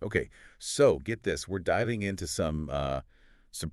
Okay, so get this. We're diving into some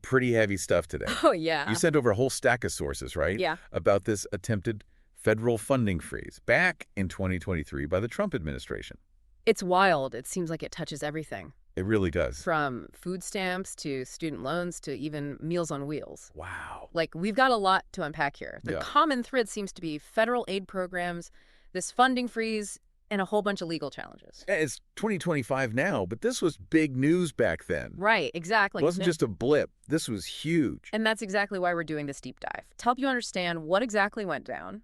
pretty heavy stuff today. Oh, You yeah. sent over a whole stack of sources, right? Yeah. About this attempted federal funding freeze back in 2023 by the Trump administration. It's wild. It seems like it touches everything, It really does. from food stamps to student loans to even Meals on Wheels. Wow. Like, we've got a lot to unpack here. The Yeah. common thread seems to be federal aid programs, this funding freeze, and a whole bunch of legal challenges. It's 2025 now, but this was big news back then. Right, exactly. It wasn't just a blip. This was huge. And that's exactly why we're doing this deep dive, to help you understand what exactly went down,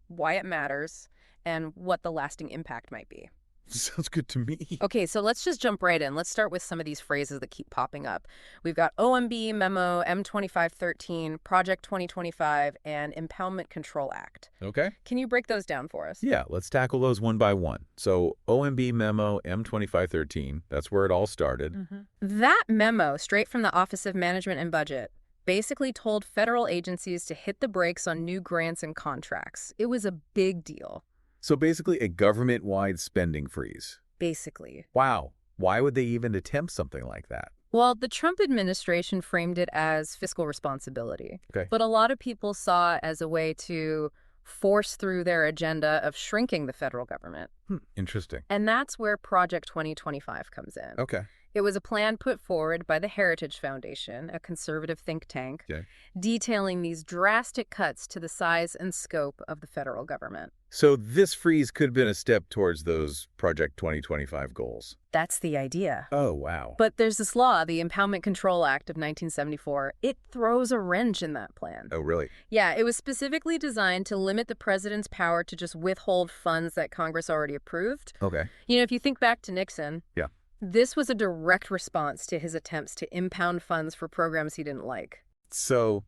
why it matters, and what the lasting impact might be. Sounds good to me. Okay, so let's just jump right in. Let's start with some of these phrases that keep popping up. We've got OMB, Memo, M2513, Project 2025, and Impoundment Control Act. Okay. Can you break those down for us? Yeah, let's tackle those one by one. So OMB memo M2513, that's where it all started. That memo, straight from the Office of Management and Budget, basically told federal agencies to hit the brakes on new grants and contracts. It was a big deal, So basically a government-wide spending freeze. basically. Wow. Why would they even attempt something like that? Well, the Trump administration framed it as fiscal responsibility. Okay. But a lot of people saw it as a way to force through their agenda of shrinking the federal government. Interesting. And that's where Project 2025 comes in. Okay. It was a plan put forward by the Heritage Foundation, a conservative think tank, Okay. detailing these drastic cuts to the size and scope of the federal government. So this freeze could have been a step towards those Project 2025 goals. That's the idea. Oh, wow. But there's this law, the Impoundment Control Act of 1974. It throws a wrench in that plan. Oh, really? Yeah, it was specifically designed to limit the president's power to just withhold funds that Congress already approved. Okay. You know, if you think back to Nixon, Yeah. this was a direct response to his attempts to impound funds for programs he didn't like. So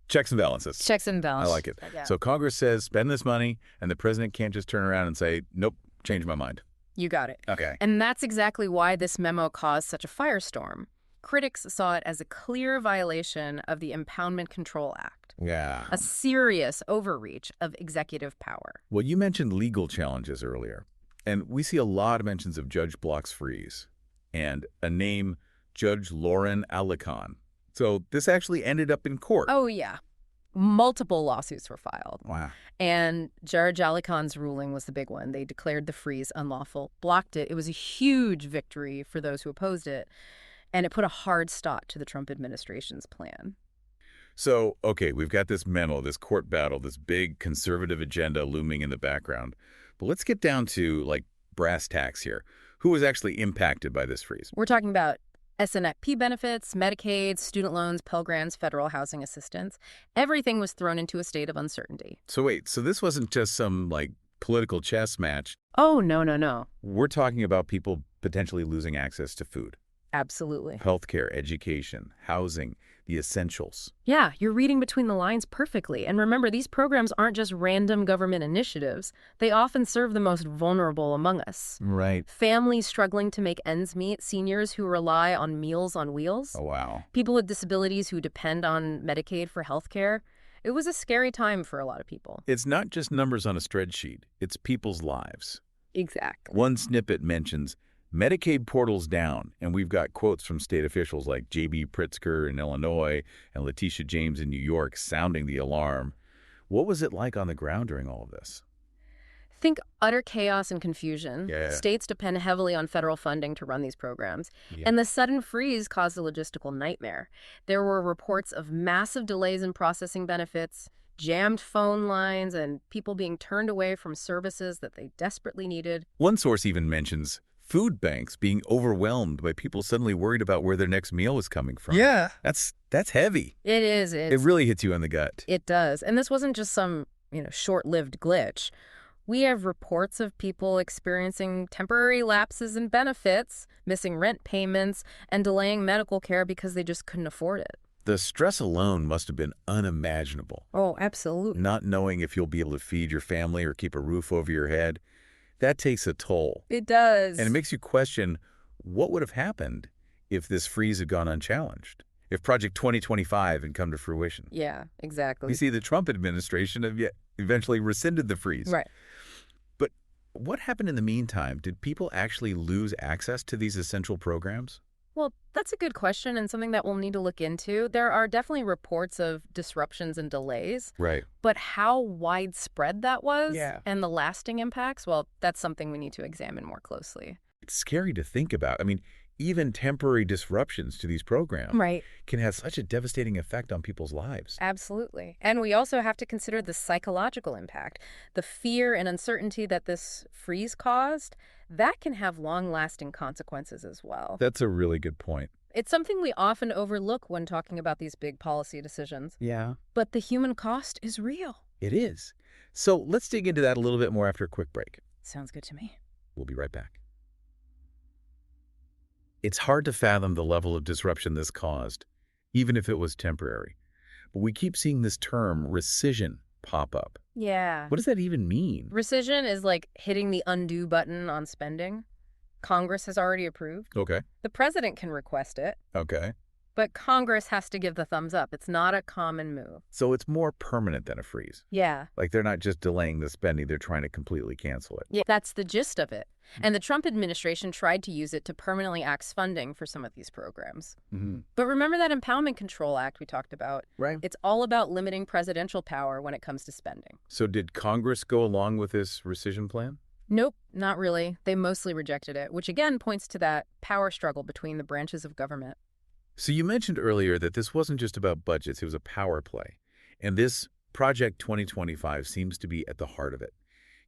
checks and balances. Checks and I balances. like it. Yeah. So Congress says spend this money, and the president can't just turn around and say, nope, change my mind. You got it. Okay. And that's exactly why this memo caused such a firestorm. Critics saw it as a clear violation of the Impoundment Control Act, Yeah. a serious overreach of executive power. Well, you mentioned legal challenges earlier, and we see a lot of mentions of Judge Block's freeze and a name, Judge Lauren Alican. So this actually ended up in court. Oh, yeah. Multiple lawsuits were filed. Wow. And Judge Alican's ruling was the big one. They declared the freeze unlawful, blocked it. It was a huge victory for those who opposed it, and it put a hard stop to the Trump administration's plan. So, okay, we've got this memo, this court battle, this big conservative agenda looming in the background. But let's get down to, like, brass tacks here. Who was actually impacted by this freeze? We're talking about SNFP benefits, Medicaid, student loans, Pell Grants, federal housing assistance. Everything was thrown into a state of uncertainty. So wait, so this wasn't just some, like, political chess match. Oh, no, no, no. We're talking about people potentially losing access to food, Absolutely. healthcare, education, housing, the essentials. Yeah, you're reading between the lines perfectly. And remember, these programs aren't just random government initiatives. They often serve the most vulnerable among us. Right. Families struggling to make ends meet, seniors who rely on Meals on Wheels, Oh, wow. people with disabilities who depend on Medicaid for health care. It was a scary time for a lot of people. It's not just numbers on a spreadsheet. It's people's lives. Exactly. One snippet mentions Medicaid portals down, and we've got quotes from state officials like J.B. Pritzker in Illinois and Letitia James in New York sounding the alarm. What was it like on the ground during all of this? Think utter chaos and confusion. Yeah. States depend heavily on federal funding to run these programs. Yeah. And the sudden freeze caused a logistical nightmare. There were reports of massive delays in processing benefits, jammed phone lines, and people being turned away from services that they desperately needed. One source even mentions food banks being overwhelmed by people suddenly worried about where their next meal is coming from. Yeah. That's heavy. It is. It really hits you in the gut. It does. And this wasn't just some, short-lived glitch. We have reports of people experiencing temporary lapses in benefits, missing rent payments, and delaying medical care because they just couldn't afford it. The stress alone must have been unimaginable. Oh, absolutely. Not knowing if you'll be able to feed your family or keep a roof over your head, that takes a toll. It does. And it makes you question what would have happened if this freeze had gone unchallenged, if Project 2025 had come to fruition. Yeah, exactly. You see, the Trump administration have eventually rescinded the freeze. Right. But What happened in the meantime? Did people actually lose access to these essential programs? Well, that's a good question and something that we'll need to look into. There are definitely reports of disruptions and delays, Right. but how widespread that was Yeah. and the lasting impacts, well, that's something we need to examine more closely. It's scary to think about. I mean, even temporary disruptions to these programs Right. can have such a devastating effect on people's lives. Absolutely. And we also have to consider the psychological impact. The fear and uncertainty that this freeze caused, that can have long-lasting consequences as well. That's a really good point. It's something we often overlook when talking about these big policy decisions. Yeah. But the human cost is real. It is. So let's dig into that a little bit more after a quick break. Sounds good to me. We'll be right back. It's hard to fathom the level of disruption this caused, even if it was temporary. But we keep seeing this term, rescission, pop up. Yeah. What does that even mean? Rescission is like hitting the undo button on spending. Congress has already approved. Okay. The president can request it, Okay. but Congress has to give the thumbs up. It's not a common move. So it's more permanent than a freeze. Yeah. Like they're not just delaying the spending, they're trying to completely cancel it. Yeah, that's the gist of it. And the Trump administration tried to use it to permanently axe funding for some of these programs. Mm-hmm. But remember that Impoundment Control Act we talked about? Right. It's all about limiting presidential power when it comes to spending. So did Congress go along with this rescission plan? Nope, not really. They mostly rejected it, which again points to that power struggle between the branches of government. So you mentioned earlier that this wasn't just about budgets, it was a power play. And this Project 2025 seems to be at the heart of it.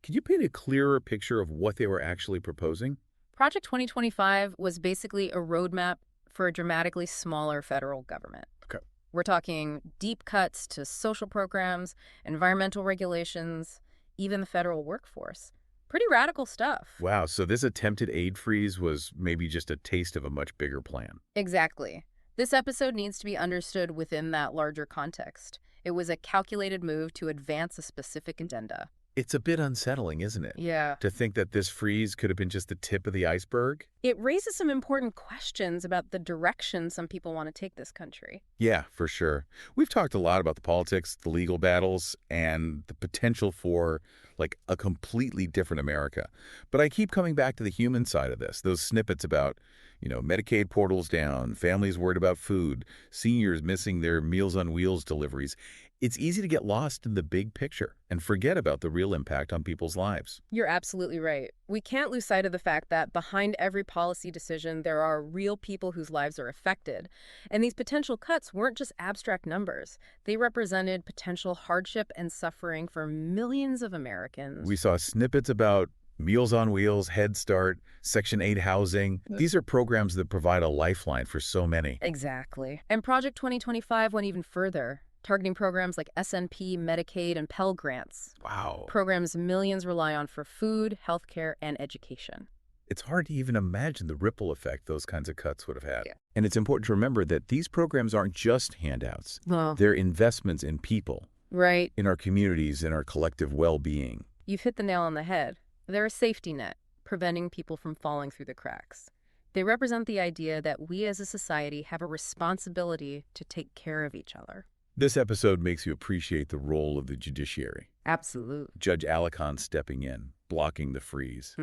Can you paint a clearer picture of what they were actually proposing? Project 2025 was basically a roadmap for a dramatically smaller federal government. Okay. We're talking deep cuts to social programs, environmental regulations, even the federal workforce. Pretty radical stuff. Wow, so this attempted aid freeze was maybe just a taste of a much bigger plan. Exactly. This episode needs to be understood within that larger context. It was a calculated move to advance a specific agenda. It's a bit unsettling, isn't it? Yeah. To think that this freeze could have been just the tip of the iceberg? It raises some important questions about the direction some people want to take this country. Yeah, for sure. We've talked a lot about the politics, the legal battles, and the potential for, like, a completely different America. But I keep coming back to the human side of this, those snippets about, Medicaid portals down, families worried about food, seniors missing their Meals on Wheels deliveries. It's easy to get lost in the big picture and forget about the real impact on people's lives. You're absolutely right. We can't lose sight of the fact that behind every policy decision, there are real people whose lives are affected. And these potential cuts weren't just abstract numbers. They represented potential hardship and suffering for millions of Americans. We saw snippets about Meals on Wheels, Head Start, Section 8 housing. These are programs that provide a lifeline for so many. Exactly. And Project 2025 went even further, targeting programs like SNP, Medicaid, and Pell Grants. Wow. Programs millions rely on for food, healthcare, and education. It's hard to even imagine the ripple effect those kinds of cuts would have had. Yeah. And it's important to remember that these programs aren't just handouts. Well, They're investments in people, right. in our communities, in our collective well-being. You've hit the nail on the head. They're a safety net, preventing people from falling through the cracks. They represent the idea that we as a society have a responsibility to take care of each other. This episode makes you appreciate the role of the judiciary. Absolutely. Judge Alicorn stepping in, blocking the freeze.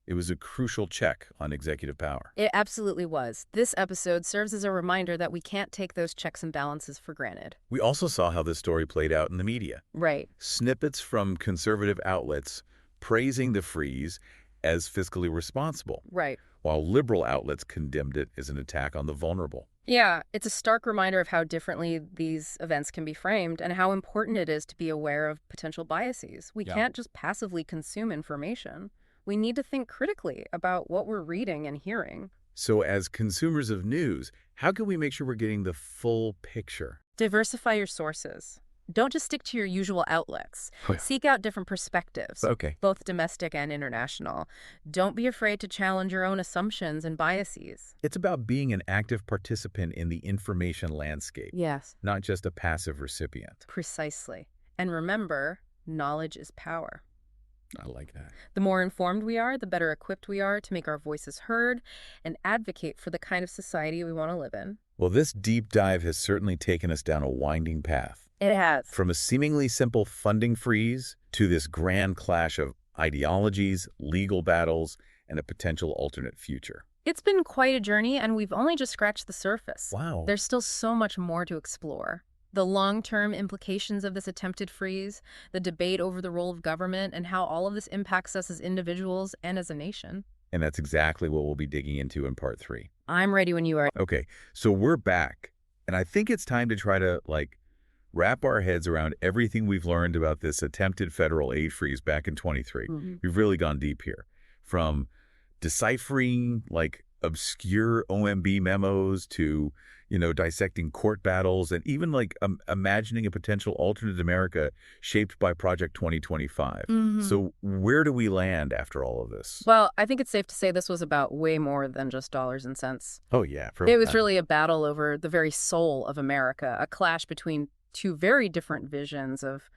It was a crucial check on executive power. It absolutely was. This episode serves as a reminder that we can't take those checks and balances for granted. We also saw how this story played out in the media. Right. Snippets from conservative outlets praising the freeze as fiscally responsible, Right. while liberal outlets condemned it as an attack on the vulnerable. Yeah, it's a stark reminder of how differently these events can be framed and how important it is to be aware of potential biases. We Yeah. can't just passively consume information. We need to think critically about what we're reading and hearing. So as consumers of news, how can we make sure we're getting the full picture? Diversify your sources. Don't just stick to your usual outlets. Oh, yeah. Seek out different perspectives, Okay. both domestic and international. Don't be afraid to challenge your own assumptions and biases. It's about being an active participant in the information landscape, Yes. not just a passive recipient. Precisely. And remember, knowledge is power. I like that. The more informed we are, the better equipped we are to make our voices heard and advocate for the kind of society we want to live in. Well, this deep dive has certainly taken us down a winding path. It has. From a seemingly simple funding freeze to this grand clash of ideologies, legal battles, and a potential alternate future. It's been quite a journey, and we've only just scratched the surface. Wow. There's still so much more to explore. The long-term implications of this attempted freeze, the debate over the role of government, and how all of this impacts us as individuals and as a nation. And that's exactly what we'll be digging into in part 3. I'm ready when you are. Okay, so we're back, and I think it's time to try to, wrap our heads around everything we've learned about this attempted federal aid freeze back in 23. We've really gone deep here. From deciphering, obscure OMB memos to, dissecting court battles and even, imagining a potential alternate America shaped by Project 2025. So where do we land after all of this? Well, I think it's safe to say this was about way more than just dollars and cents. Oh, yeah. It was really a battle over the very soul of America, a clash between two very different visions of,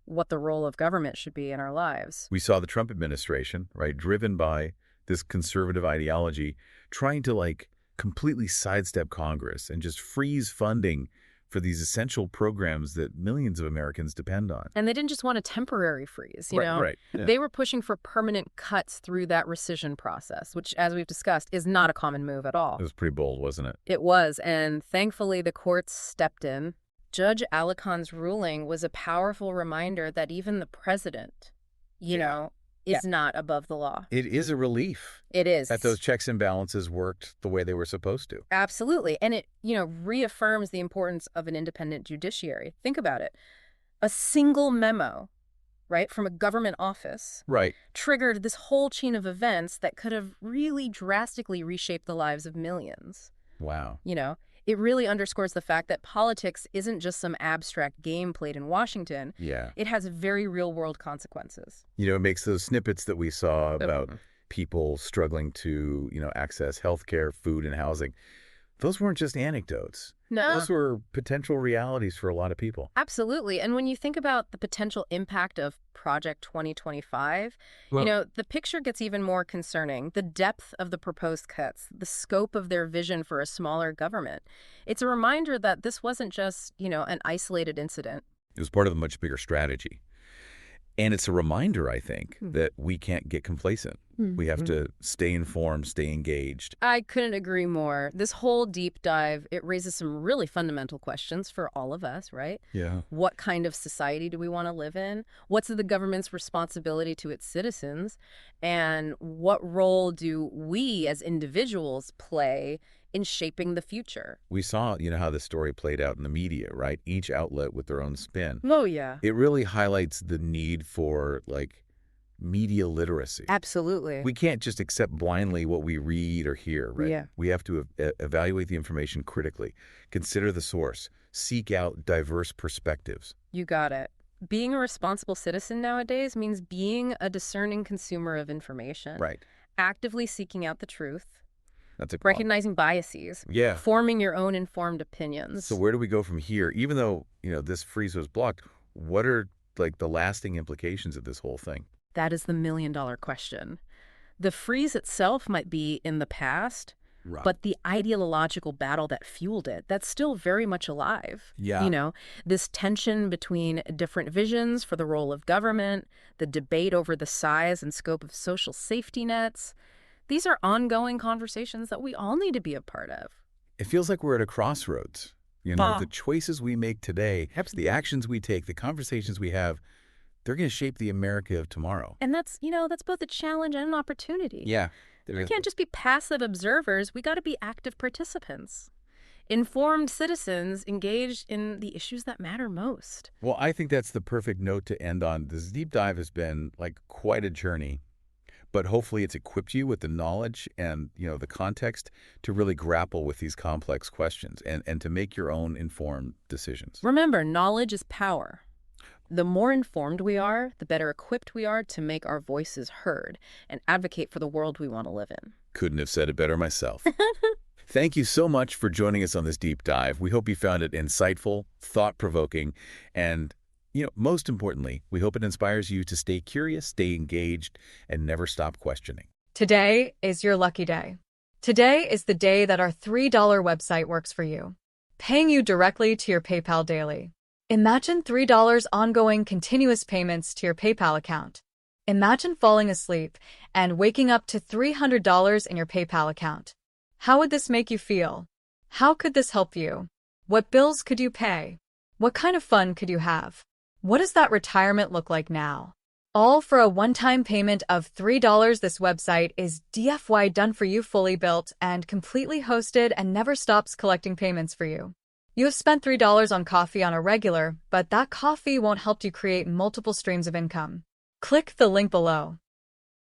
what the role of government should be in our lives. We saw the Trump administration, right, driven by this conservative ideology, trying to, completely sidestep Congress and just freeze funding for these essential programs that millions of Americans depend on. And they didn't just want a temporary freeze, you know? Right. Yeah. They were pushing for permanent cuts through that rescission process, which, as we've discussed, is not a common move at all. It was pretty bold, wasn't it? It was, and thankfully the courts stepped in. Judge Alicon's ruling was a powerful reminder that even the president, is not above the law. It is a relief. It is. That those checks and balances worked the way they were supposed to. Absolutely. And it, reaffirms the importance of an independent judiciary. Think about it. A single memo, right, from a government office triggered this whole chain of events that could have really drastically reshaped the lives of millions. Wow. It really underscores the fact that politics isn't just some abstract game played in Washington. Yeah. It has very real-world consequences. It makes those snippets that we saw about people struggling to, access healthcare, food, and housing. Those weren't just anecdotes. No. Those were potential realities for a lot of people. Absolutely. And when you think about the potential impact of Project 2025, the picture gets even more concerning. The depth of the proposed cuts, the scope of their vision for a smaller government. It's a reminder that this wasn't just, an isolated incident. It was part of a much bigger strategy. And it's a reminder, I think, that we can't get complacent. We have to stay informed, stay engaged. I couldn't agree more. This whole deep dive, it raises some really fundamental questions for all of us, right? Yeah. What kind of society do we want to live in? What's the government's responsibility to its citizens? And what role do we as individuals play in shaping the future? We saw, how the story played out in the media, right? Each outlet with their own spin. Oh, yeah. It really highlights the need for, media literacy. Absolutely. We can't just accept blindly what we read or hear, right? Yeah. We have to evaluate the information critically, consider the source, seek out diverse perspectives. You got it. Being a responsible citizen nowadays means being a discerning consumer of information. Right. Actively seeking out the truth. That's a recognizing biases. Yeah. Forming your own informed opinions. So where do we go from here? Even though, this freeze was blocked, what are, the lasting implications of this whole thing? That is the million-dollar question. The freeze itself might be in the past, but the ideological battle that fueled it, that's still very much alive. Yeah. This tension between different visions for the role of government, the debate over the size and scope of social safety nets. These are ongoing conversations that we all need to be a part of. It feels like we're at a crossroads. The choices we make today, perhaps the actions we take, the conversations we have, they're going to shape the America of tomorrow. And that's both a challenge and an opportunity. Yeah. We can't just be passive observers. We got to be active participants. Informed citizens engaged in the issues that matter most. Well, I think that's the perfect note to end on. This deep dive has been quite a journey, but hopefully it's equipped you with the knowledge and, the context to really grapple with these complex questions and to make your own informed decisions. Remember, knowledge is power. The more informed we are, the better equipped we are to make our voices heard and advocate for the world we want to live in. Couldn't have said it better myself. Thank you so much for joining us on this deep dive. We hope you found it insightful, thought-provoking, and, most importantly, we hope it inspires you to stay curious, stay engaged, and never stop questioning. Today is your lucky day. Today is the day that our $3 website works for you, paying you directly to your PayPal daily. Imagine $3 ongoing continuous payments to your PayPal account. Imagine falling asleep and waking up to $300 in your PayPal account. How would this make you feel? How could this help you? What bills could you pay? What kind of fun could you have? What does that retirement look like now? All for a one-time payment of $3. This website is DFY done for you, fully built and completely hosted, and never stops collecting payments for you. You have spent $3 on coffee on a regular, but that coffee won't help you create multiple streams of income. Click the link below.